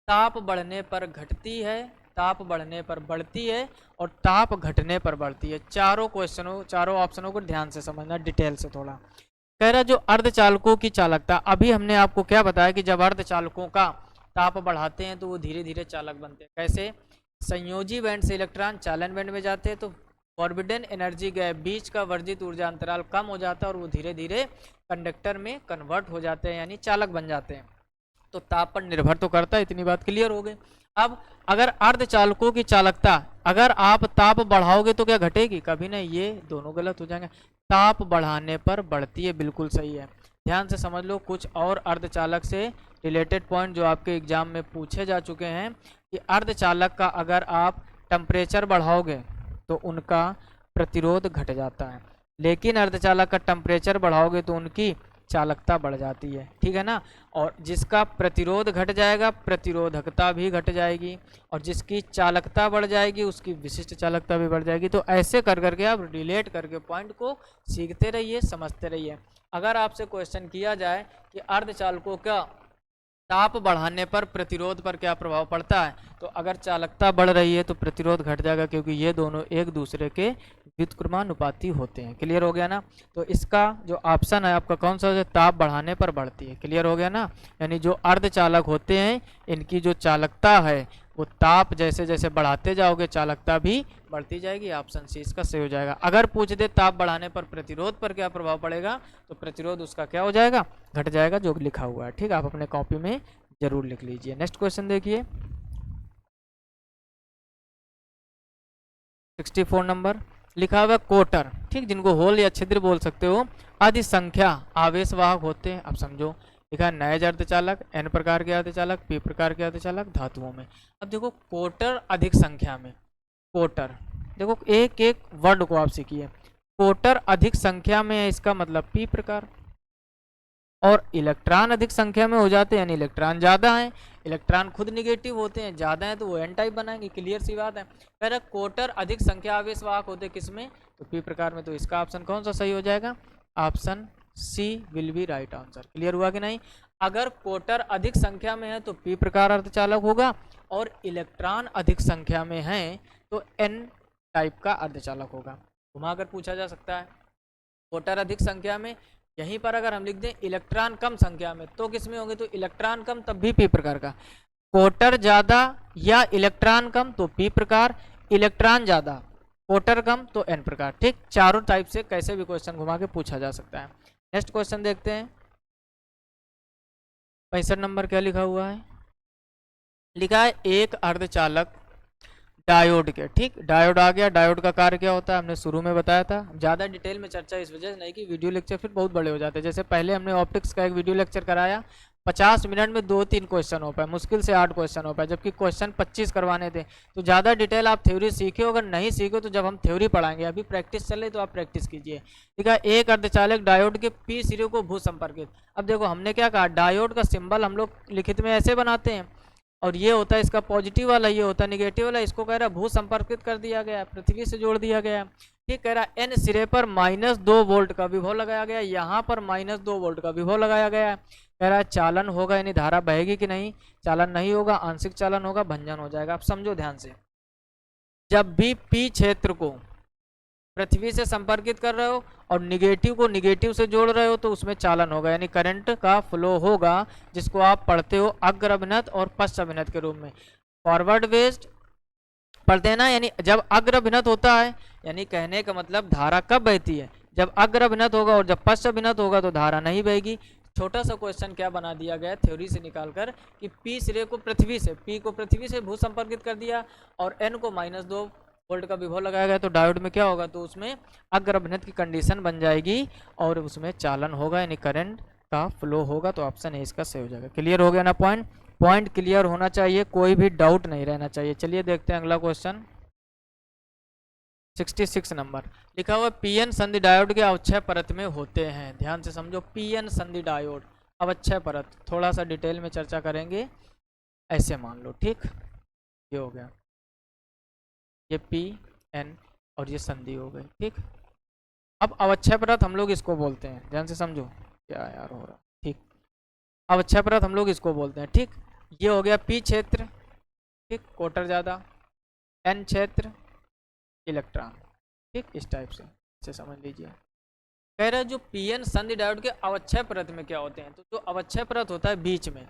ताप बढ़ने पर घटती है, ताप बढ़ने पर बढ़ती है, और ताप घटने पर बढ़ती है। चारों क्वेश्चनों, चारों ऑप्शनों को ध्यान से समझना, डिटेल से थोड़ा। कह रहा जो अर्धचालकों की चालकता, अभी हमने आपको क्या बताया कि जब अर्धचालकों का ताप बढ़ाते हैं तो वो धीरे धीरे चालक बनते हैं। कैसे, संयोजी बैंड से इलेक्ट्रॉन चालन बैंड में जाते हैं तो फॉरबिडन एनर्जी गैप, बीच का वर्जित ऊर्जा अंतराल कम हो जाता है और वो धीरे धीरे कंडक्टर में कन्वर्ट हो जाते हैं, यानी चालक बन जाते हैं। तो ताप पर निर्भर तो करता है, इतनी बात क्लियर हो गई। अब अगर अर्धचालकों की चालकता, अगर आप ताप बढ़ाओगे तो क्या घटेगी, कभी नहीं, ये दोनों गलत हो जाएंगे। ताप बढ़ाने पर बढ़ती है, बिल्कुल सही है। ध्यान से समझ लो कुछ और अर्धचालक से रिलेटेड पॉइंट जो आपके एग्जाम में पूछे जा चुके हैं कि अर्धचालक का अगर आप टेम्परेचर बढ़ाओगे तो उनका प्रतिरोध घट जाता है, लेकिन अर्धचालक का टेम्परेचर बढ़ाओगे तो उनकी चालकता बढ़ जाती है। ठीक है ना। और जिसका प्रतिरोध घट जाएगा, प्रतिरोधकता भी घट जाएगी, और जिसकी चालकता बढ़ जाएगी उसकी विशिष्ट चालकता भी बढ़ जाएगी। तो ऐसे कर करके आप रिलेट करके पॉइंट को सीखते रहिए, समझते रहिए। अगर आपसे क्वेश्चन किया जाए कि अर्धचालकों का ताप बढ़ाने पर प्रतिरोध पर क्या प्रभाव पड़ता है, तो अगर चालकता बढ़ रही है तो प्रतिरोध घट जाएगा, क्योंकि ये दोनों एक दूसरे के व्युत्क्रमानुपाती होते हैं। क्लियर हो गया ना। तो इसका जो ऑप्शन है आपका कौन सा है, ताप बढ़ाने पर बढ़ती है। क्लियर हो गया ना। यानी जो अर्धचालक होते हैं इनकी जो चालकता है वो ताप जैसे जैसे बढ़ाते जाओगे चालकता भी बढ़ती जाएगी। ऑप्शन सी इसका सही हो जाएगा। अगर पूछ दे ताप बढ़ाने पर प्रतिरोध पर क्या प्रभाव पड़ेगा, तो प्रतिरोध उसका क्या हो जाएगा, घट जाएगा, जो लिखा हुआ है। ठीक, आप अपने कॉपी में जरूर लिख लीजिए। नेक्स्ट क्वेश्चन देखिए 64 नंबर। लिखा हुआ कोटर, ठीक, जिनको होल या छिद्र बोल सकते हो, अधिक संख्या आवेशवाहक होते हैं। अब समझो, लिखा है नए अर्धचालक, एन प्रकार के अर्धचालक, पी प्रकार के अर्धचालक धातुओं में। अब देखो कोटर अधिक संख्या में, कोटर देखो एक एक वर्ड को आप सीखिए। कोटर अधिक संख्या में है, इसका मतलब पी प्रकार, और इलेक्ट्रॉन अधिक संख्या में हो जाते हैं यानी इलेक्ट्रॉन ज़्यादा हैं। इलेक्ट्रॉन खुद निगेटिव होते हैं, ज़्यादा हैं तो वो एन टाइप बनाएंगे। क्लियर सी बात है। कह रहा कोटर अधिक संख्या आवेशवाहक होते किसमें, तो पी प्रकार में। तो इसका ऑप्शन कौन सा सही हो जाएगा, option C will be right answer. Clear हुआ कि नहीं। अगर कोटर अधिक संख्या में है तो पी प्रकार अर्धचालक होगा, और इलेक्ट्रॉन अधिक संख्या में है तो एन टाइप का अर्धचालक होगा। घुमाकर पूछा जा सकता है। कोटर अधिक संख्या में, यहीं पर अगर हम लिख दें इलेक्ट्रॉन कम संख्या में तो किस में होंगे, तो इलेक्ट्रॉन कम तब भी पी प्रकार का। कोटर ज्यादा या इलेक्ट्रॉन कम तो पी प्रकार, इलेक्ट्रॉन ज्यादा कोटर कम तो एन प्रकार। ठीक, चारों टाइप से कैसे भी क्वेश्चन घुमा के पूछा जा सकता है। नेक्स्ट क्वेश्चन देखते हैं 65 नंबर क्या लिखा हुआ है। लिखा है एक अर्धचालक डायोड के, ठीक, डायोड आ गया। डायोड का कार्य क्या होता है हमने शुरू में बताया था। ज़्यादा डिटेल में चर्चा इस वजह से नहीं कि वीडियो लेक्चर फिर बहुत बड़े हो जाते हैं। जैसे पहले हमने ऑप्टिक्स का एक वीडियो लेक्चर कराया, 50 मिनट में 2-3 क्वेश्चन हो पाए, मुश्किल से 8 क्वेश्चन हो पाए, जबकि क्वेश्चन 25 करवाने थे। तो ज़्यादा डिटेल आप थ्योरी सीखे, अगर नहीं सीखे तो जब हम थ्योरी पढ़ाएंगे, अभी प्रैक्टिस चल रही तो आप प्रैक्टिस कीजिए। ठीक है, एक अर्धचालक डायोड के पी सिरे को भू संपर्कित। अब देखो हमने क्या कहा, डायोड का सिंबल हम लोग लिखित में ऐसे बनाते हैं, और ये होता है इसका पॉजिटिव वाला, ये होता है निगेटिव वाला। इसको कह रहा है भू संपर्कित कर दिया गया, पृथ्वी से जोड़ दिया गया। ठीक, कह रहा है एन सिरे पर -2 वोल्ट का विभव लगाया गया, यहाँ पर -2 वोल्ट का विभव लगाया गया है। कह रहा है चालन होगा, यानी धारा बहेगी कि नहीं, चालन नहीं होगा, आंशिक चालन होगा, भंजन हो जाएगा। आप समझो ध्यान से, जब भी पी क्षेत्र को पृथ्वी से संपर्कित कर रहे हो और निगेटिव को निगेटिव से जोड़ रहे हो तो उसमें चालन होगा, यानी करंट का फ्लो होगा, जिसको आप पढ़ते हो अग्रभिनत और पश्चाभिनत के रूप में। फॉरवर्ड बेस्ड पढ़ते हैं ना, यानी जब अग्रभिनत होता है, यानी कहने का मतलब धारा कब बहती है, जब अग्रभिनत होगा, और जब पश्चाभिनत होगा तो धारा नहीं बहेगी। छोटा सा क्वेश्चन क्या बना दिया गया थ्योरी से निकालकर कि पी सिरे को पृथ्वी से, पी को पृथ्वी से भू संपर्कित कर दिया और एन को -2 वोल्ट का विभव लगाया गया, तो डायोड में क्या होगा, तो उसमें अग्रभिनत की कंडीशन बन जाएगी और उसमें चालन होगा, यानी करंट का फ्लो होगा। तो ऑप्शन ए इसका सही हो जाएगा। क्लियर हो गया ना पॉइंट? पॉइंट क्लियर होना चाहिए, कोई भी डाउट नहीं रहना चाहिए। चलिए देखते हैं अगला क्वेश्चन। 66 नंबर लिखा हुआ पीएन संधि डायोड के अवक्षय परत में होते हैं। ध्यान से समझो, पीएन संधि डायोड अवक्षय परत, थोड़ा सा डिटेल में चर्चा करेंगे। ऐसे मान लो, ठीक, ये हो गया, ये पी एन और ये संधि हो गई। ठीक, अब अवक्षय परत हम लोग इसको बोलते हैं, ध्यान से समझो क्या यार हो रहा। ठीक, अवक्षय परत हम लोग इसको बोलते हैं। ठीक, ये हो गया पी क्षेत्र, ठीक, कोटर ज़्यादा, एन क्षेत्र, इलेक्ट्रॉन। ठीक, इस टाइप से समझ लीजिए। कह रहा है जो पीएन संधि डायोड के अवक्षय परत में क्या होते हैं, तो जो अवक्षय परत होता है बीच में,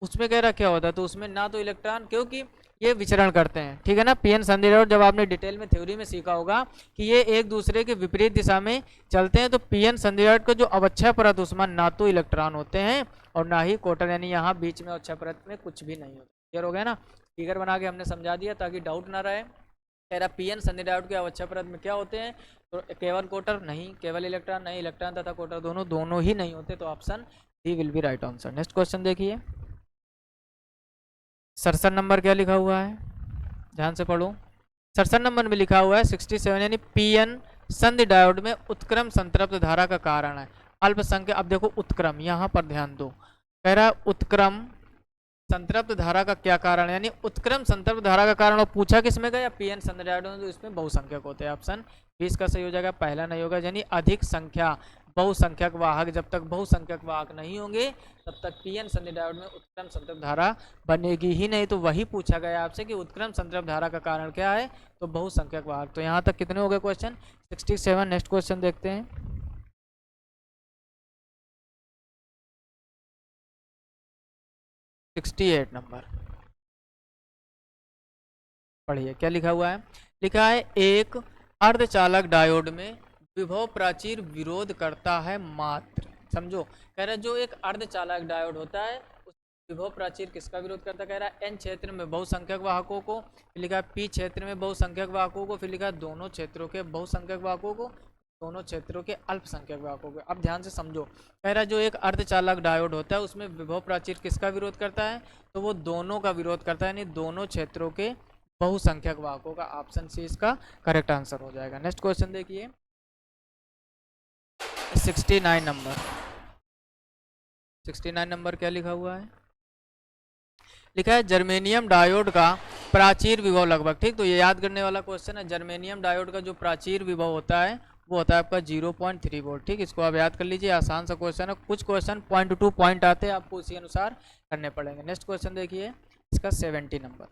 उसमें कह रहा क्या होता है, तो उसमें ना तो इलेक्ट्रॉन, क्योंकि ये विचरण करते हैं, ठीक है ना। पीएन संधि डायोड जब आपने डिटेल में थ्योरी में सीखा होगा कि ये एक दूसरे के विपरीत दिशा में चलते हैं, तो पीएन संधि डायोड का जो अवक्षय परत उसमें ना तो इलेक्ट्रॉन होते हैं और ना ही कोटर, यानी यहाँ बीच में अवक्षय परत में कुछ भी नहीं होता। क्लियर हो गया ना? फिगर बना के हमने समझा दिया ताकि डाउट ना रहे। कह रहा पीएन संधि डायोड के अवक्षय परत में क्या होते हैं, तो केवल कोटर नहीं, केवल इलेक्ट्रॉन नहीं, इलेक्ट्रॉन तथा कोटर दोनों ही नहीं होते। तो option D will be right answer. Next question देखिए, 67 नंबर क्या लिखा हुआ है, ध्यान से पढ़ो। 67 नंबर में लिखा हुआ है 67, यानी पीएन संधि डायोड में उत्क्रम संतृप्त धारा का कारण है अल्पसंख्यक। अब देखो उत्क्रम, यहाँ पर ध्यान दो, कह रहा है उत्क्रम संतृप्त धारा का क्या कारण है, यानी उत्क्रम संतृप्त धारा का कारण, और पूछा किसमें गया, पीएन संधि डायोड में, तो इसमें बहुसंख्यक होते हैं। ऑप्शन 20 का सही हो जाएगा, पहला नहीं होगा, यानी अधिक संख्या बहुसंख्यक वाहक, जब तक बहुसंख्यक वाहक नहीं होंगे तब तक पीएन संधि डायोड में उत्क्रम संतृप्त धारा बनेगी ही नहीं। तो वही पूछा गया आपसे कि उत्क्रम संतृप्त धारा का कारण क्या है, तो बहुसंख्यक वाहक। तो यहाँ तक कितने हो गए क्वेश्चन? 67। नेक्स्ट क्वेश्चन देखते हैं। 68 नंबर पढ़िए क्या लिखा हुआ है। लिखा है एक अर्धचालक डायोड में विभव प्राचीर विरोध करता है मात्र। समझो, कह रहा है जो एक अर्धचालक डायोड होता है उस विभव प्राचीर किसका विरोध करता है, कह रहा है एन क्षेत्र में बहुसंख्यक वाहकों को, फिर लिखा है पी क्षेत्र में बहुसंख्यक वाहकों को, फिर लिखा है दोनों क्षेत्रों के बहुसंख्यक वाहकों को, दोनों क्षेत्रों के अल्पसंख्यक वाहकों को। अब ध्यान से समझो, कह रहा है जो एक अर्धचालक डायोड होता है उसमें विभव प्राचीर किसका विरोध करता है, तो वो दोनों का विरोध करता है, यानी दोनों क्षेत्रों के बहुसंख्यक वाहकों का। ऑप्शन सी इसका करेक्ट आंसर हो जाएगा। नेक्स्ट क्वेश्चन देखिए, 69 नंबर। 69 नंबर क्या लिखा हुआ है, लिखा है जर्मेनियम डायोड का प्राचीर विभव लगभग। ठीक, तो ये याद करने वाला क्वेश्चन है। जर्मेनियम डायोड का जो प्राचीर विभव होता है वो होता है आपका 0.3 वोल्ट। ठीक, इसको आप याद कर लीजिए, आसान सा क्वेश्चन है। कुछ क्वेश्चन पॉइंट टू पॉइंट आते हैं, आपको उसी अनुसार करने पड़ेंगे। नेक्स्ट क्वेश्चन देखिए, इसका 70 नंबर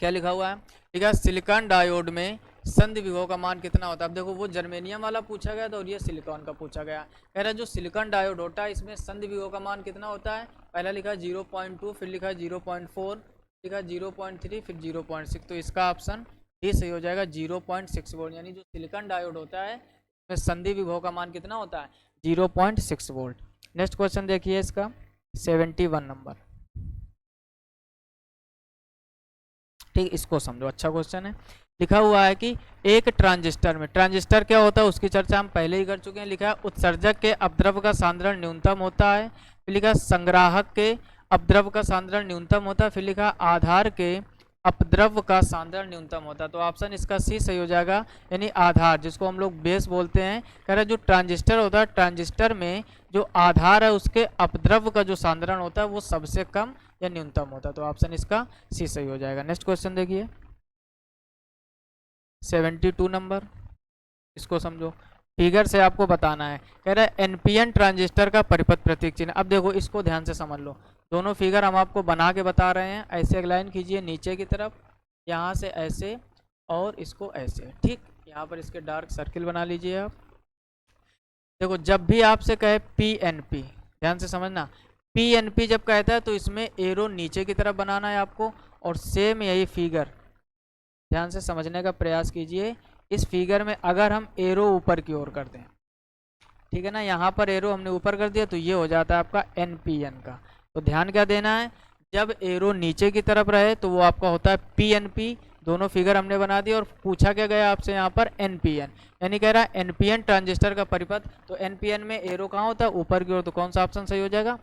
क्या लिखा हुआ है, लिखा है सिलिकॉन डायोड में संधि विभव का मान कितना होता है। अब देखो वो जर्मेनियम वाला पूछा गया था और ये सिलिकॉन का पूछा गया। कह रहा है जो सिलिकॉन डायोड होता है इसमें संधि विभव का मान कितना होता है, पहला लिखा है 0.2, फिर लिखा है 0.4, लिखा है 0.3, फिर 0.6। तो इसका ऑप्शन डी सही हो जाएगा, 0.6 वोल्ट। यानी जो सिलिकॉन डायोड होता है में संधि विभव का मान कितना होता है 0.6 वोल्ट। नेक्स्ट क्वेश्चन देखिए इसका 71 नंबर। ठीक, इसको समझो, अच्छा क्वेश्चन है। लिखा हुआ है कि एक ट्रांजिस्टर में, ट्रांजिस्टर क्या होता है उसकी चर्चा हम पहले ही कर चुके हैं। लिखा है उत्सर्जक के अपद्रव का सांद्रण न्यूनतम होता है, फिर लिखा संग्राहक के अपद्रव का सांद्रण न्यूनतम होता है, फिर लिखा आधार के अपद्रव का सांद्रण न्यूनतम होता है। तो ऑप्शन इसका सी सही हो जाएगा, यानी आधार जिसको हम लोग बेस बोलते हैं। कह रहे जो ट्रांजिस्टर होता है, ट्रांजिस्टर में जो आधार है उसके अपद्रव का जो सांद्रण होता है वो सबसे कम या न्यूनतम होता है। तो ऑप्शन इसका सी सही हो जाएगा। नेक्स्ट क्वेश्चन देखिए 72 नंबर, इसको समझो। फिगर से आपको बताना है, कह रहा है एनपीएन ट्रांजिस्टर का परिपथ प्रतीक चिन्ह। अब देखो इसको ध्यान से समझ लो, दोनों फिगर हम आपको बना के बता रहे हैं। ऐसे एक लाइन खींचिए नीचे की तरफ, यहाँ से ऐसे और इसको ऐसे। ठीक, यहाँ पर इसके डार्क सर्किल बना लीजिए आप। देखो जब भी आपसे कहे पीएनपी, ध्यान से समझना, पीएनपी जब कहता है तो इसमें एरो नीचे की तरफ बनाना है आपको। और सेम यही फिगर ध्यान से समझने का प्रयास कीजिए। इस फिगर में अगर हम एरो ऊपर की ओर कर दें, ठीक है ना, यहाँ पर एरो हमने ऊपर कर दिया तो ये हो जाता है आपका एनपीएन का। तो ध्यान क्या देना है, जब एरो नीचे की तरफ रहे तो वो आपका होता है पीएनपी। दोनों फिगर हमने बना दिया और पूछा क्या गया आपसे यहाँ पर एनपीएन, यानी कह रहा है एनपीएन ट्रांजिस्टर का परिपथ। तो एनपीएन में एरो कहाँ होता है ऊपर की ओर, तो कौन सा ऑप्शन सही हो जाएगा,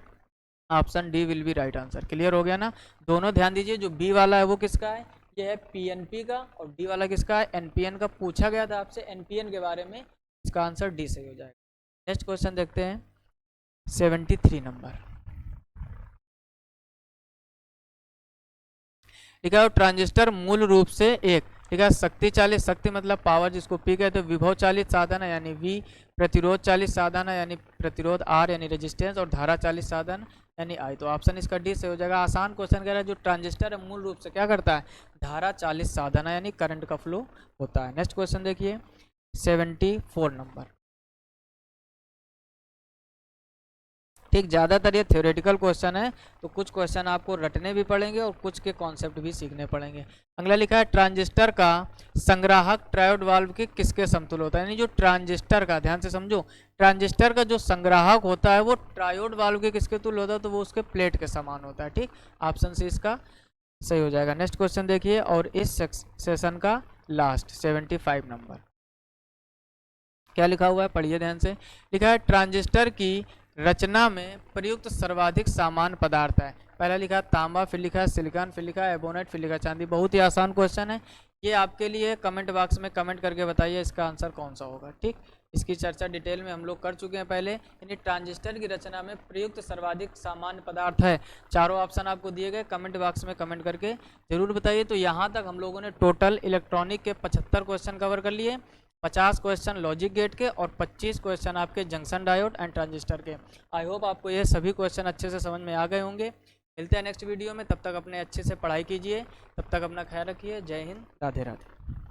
option D will be right answer. Clear हो गया ना। दोनों ध्यान दीजिए, जो बी वाला है वो किसका है, ये है पीएनपी का, और डी वाला किसका है, एनपीएन का। पूछा गया था आपसे एनपीएन के बारे में, इसका आंसर डी सही हो जाएगा। नेक्स्ट क्वेश्चन देखते हैं 73 नंबर। लिखा है ट्रांजिस्टर मूल रूप से एक, ठीक है, शक्ति चालित, शक्ति मतलब पावर जिसको पी कहते हैं, विभव चालित साधन है यानी वी, प्रतिरोध चालित साधन है यानी प्रतिरोध आर यानी रेजिस्टेंस, और धारा चालित साधन यानी आई। तो ऑप्शन इसका डी से हो जाएगा। आसान क्वेश्चन कह रहा है जो ट्रांजिस्टर है मूल रूप से क्या करता है, धारा चालित साधन है यानी करंट का फ्लो होता है। नेक्स्ट क्वेश्चन देखिए 74 नंबर। ठीक, ज़्यादातर ये थ्योरेटिकल क्वेश्चन है, तो कुछ क्वेश्चन आपको रटने भी पड़ेंगे और कुछ के कॉन्सेप्ट भी सीखने पड़ेंगे। अगला लिखा है ट्रांजिस्टर का संग्राहक ट्रायोड वाल्व के किसके समतुल्य होता है, यानी जो ट्रांजिस्टर का, ध्यान से समझो, ट्रांजिस्टर का जो संग्राहक होता है वो ट्रायोड वाल्व के किसके तुल्य होता है, तो वो उसके प्लेट के समान होता है। ठीक, ऑप्शन सी इसका सही हो जाएगा। नेक्स्ट क्वेश्चन देखिए, और इस सेशन का लास्ट 75 नंबर। क्या लिखा हुआ है, पढ़िए ध्यान से। लिखा है ट्रांजिस्टर की रचना में प्रयुक्त सर्वाधिक सामान्य पदार्थ है। पहला लिखा तांबा, फिर लिखा है सिलिकॉन, फिर लिखा है एबोनेट, फिर लिखा चांदी। बहुत ही आसान क्वेश्चन है ये आपके लिए। कमेंट बॉक्स में कमेंट करके बताइए इसका आंसर कौन सा होगा। ठीक, इसकी चर्चा डिटेल में हम लोग कर चुके हैं पहले। यानी ट्रांजिस्टर की रचना में प्रयुक्त सर्वाधिक सामान्य पदार्थ है। चारों ऑप्शन आपको दिए गए, कमेंट बॉक्स में कमेंट करके जरूर बताइए। तो यहाँ तक हम लोगों ने टोटल इलेक्ट्रॉनिक के 75 क्वेश्चन कवर कर लिए। 50 क्वेश्चन लॉजिक गेट के और 25 क्वेश्चन आपके जंक्शन डायोड एंड ट्रांजिस्टर के। आई होप आपको ये सभी क्वेश्चन अच्छे से समझ में आ गए होंगे। मिलते हैं नेक्स्ट वीडियो में, तब तक अपने अच्छे से पढ़ाई कीजिए, तब तक अपना ख्याल रखिए। जय हिंद, राधे राधे।